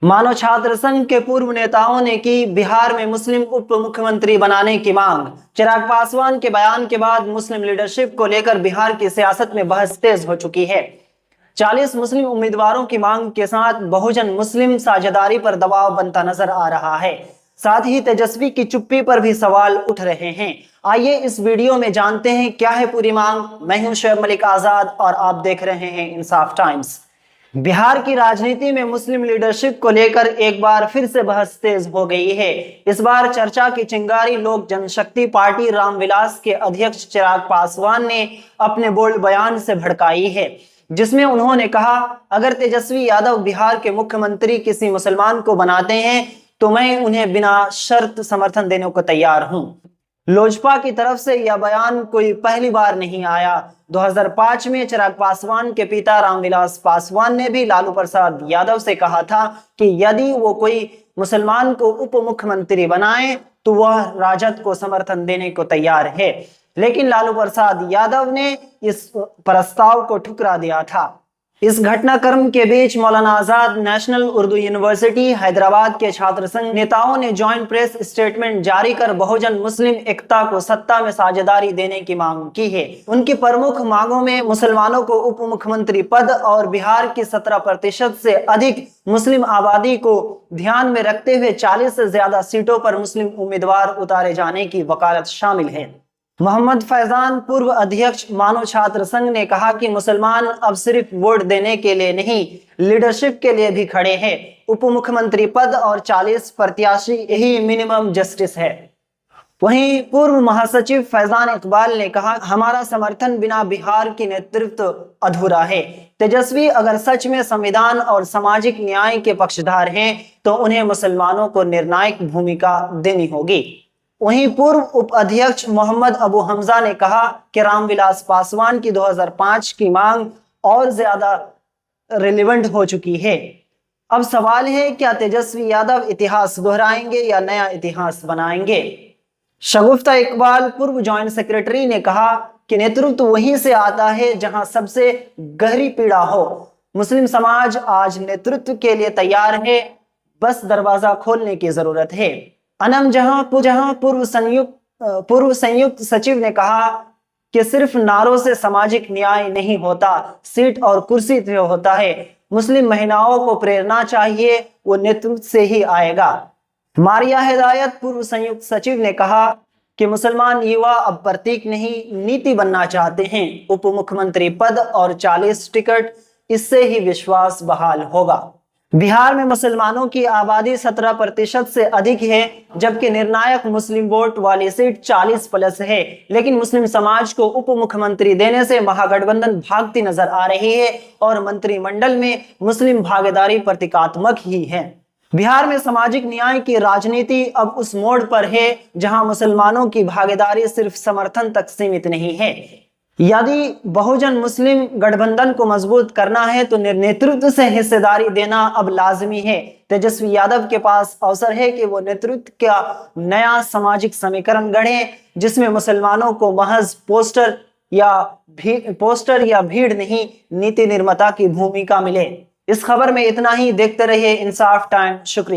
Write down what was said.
मानव छात्र संघ के पूर्व नेताओं ने की बिहार में मुस्लिम उप मुख्यमंत्री बनाने की मांग। चिराग पासवान के बयान के बाद मुस्लिम लीडरशिप को लेकर बिहार की सियासत में बहस तेज हो चुकी है। 40 मुस्लिम उम्मीदवारों की मांग के साथ बहुजन मुस्लिम साझेदारी पर दबाव बनता नजर आ रहा है। साथ ही तेजस्वी की चुप्पी पर भी सवाल उठ रहे हैं। आइए इस वीडियो में जानते हैं क्या है पूरी मांग। मैं हूं शोएब मलिक आजाद और आप देख रहे हैं इंसाफ टाइम्स। बिहार की राजनीति में मुस्लिम लीडरशिप को लेकर एक बार फिर से बहस तेज हो गई है। इस बार चर्चा की चिंगारी लोक जनशक्ति पार्टी रामविलास के अध्यक्ष चिराग पासवान ने अपने बोल्ड बयान से भड़काई है, जिसमें उन्होंने कहा, अगर तेजस्वी यादव बिहार के मुख्यमंत्री किसी मुसलमान को बनाते हैं तो मैं उन्हें बिना शर्त समर्थन देने को तैयार हूं। लोजपा की तरफ से यह बयान कोई पहली बार नहीं आया। 2005 में चिराग पासवान के पिता रामविलास पासवान ने भी लालू प्रसाद यादव से कहा था कि यदि वो कोई मुसलमान को उप मुख्यमंत्री बनाए तो वह राजद को समर्थन देने को तैयार है, लेकिन लालू प्रसाद यादव ने इस प्रस्ताव को ठुकरा दिया था। इस घटनाक्रम के बीच मौलाना आजाद नेशनल उर्दू यूनिवर्सिटी हैदराबाद के छात्र संघ नेताओं ने जॉइंट प्रेस स्टेटमेंट जारी कर बहुजन मुस्लिम एकता को सत्ता में साझेदारी देने की मांग की है। उनकी प्रमुख मांगों में मुसलमानों को उप मुख्यमंत्री पद और बिहार की 17% से अधिक मुस्लिम आबादी को ध्यान में रखते हुए 40 से ज्यादा सीटों पर मुस्लिम उम्मीदवार उतारे जाने की वकालत शामिल है। मोहम्मद फैजान, पूर्व अध्यक्ष मानव छात्र संघ, ने कहा कि मुसलमान अब सिर्फ वोट देने के लिए नहीं, लीडरशिप के लिए भी खड़े हैं। उप मुख्यमंत्री पद और 40 प्रत्याशी यही मिनिमम जस्टिस है। वहीं पूर्व महासचिव फैजान इकबाल ने कहा, हमारा समर्थन बिना बिहार की नेतृत्व अधूरा है। तेजस्वी अगर सच में संविधान और सामाजिक न्याय के पक्षधर हैं तो उन्हें मुसलमानों को निर्णायक भूमिका देनी होगी। वहीं पूर्व उप अध्यक्ष मोहम्मद अबू हमजा ने कहा कि रामविलास पासवान की 2005 की मांग और ज्यादा रिलेवेंट हो चुकी है। अब सवाल है, क्या तेजस्वी यादव इतिहास दोहराएंगे या नया इतिहास बनाएंगे। शगुफ्ता इकबाल, पूर्व जॉइंट सेक्रेटरी, ने कहा कि नेतृत्व वहीं से आता है जहां सबसे गहरी पीड़ा हो। मुस्लिम समाज आज नेतृत्व के लिए तैयार है, बस दरवाजा खोलने की जरूरत है। अनम जहां पूर्व संयुक्त सचिव ने कहा कि सिर्फ नारों से सामाजिक न्याय नहीं होता, सीट और कुर्सी से होता है। मुस्लिम महिलाओं को प्रेरणा चाहिए, वो नेतृत्व से ही आएगा। मारिया हिदायत, पूर्व संयुक्त सचिव, ने कहा कि मुसलमान युवा अब प्रतीक नहीं, नीति बनना चाहते हैं। उप मुख्यमंत्री पद और 40 टिकट, इससे ही विश्वास बहाल होगा। बिहार में मुसलमानों की आबादी 17% से अधिक है, जबकि निर्णायक मुस्लिम वोट वाली सीट 40+ है। लेकिन मुस्लिम समाज को उप मुख्यमंत्री देने से महागठबंधन भागती नजर आ रही है और मंत्रिमंडल में मुस्लिम भागीदारी प्रतीकात्मक ही है। बिहार में सामाजिक न्याय की राजनीति अब उस मोड़ पर है जहां मुसलमानों की भागीदारी सिर्फ समर्थन तक सीमित नहीं है। यदि बहुजन मुस्लिम गठबंधन को मजबूत करना है तो नेतृत्व से हिस्सेदारी देना अब लाजमी है। तेजस्वी यादव के पास अवसर है कि वो नेतृत्व का नया सामाजिक समीकरण गढ़े, जिसमें मुसलमानों को महज पोस्टर या भीड़ नहीं, नीति निर्माता की भूमिका मिले। इस खबर में इतना ही। देखते रहिए इंसाफ टाइम। शुक्रिया।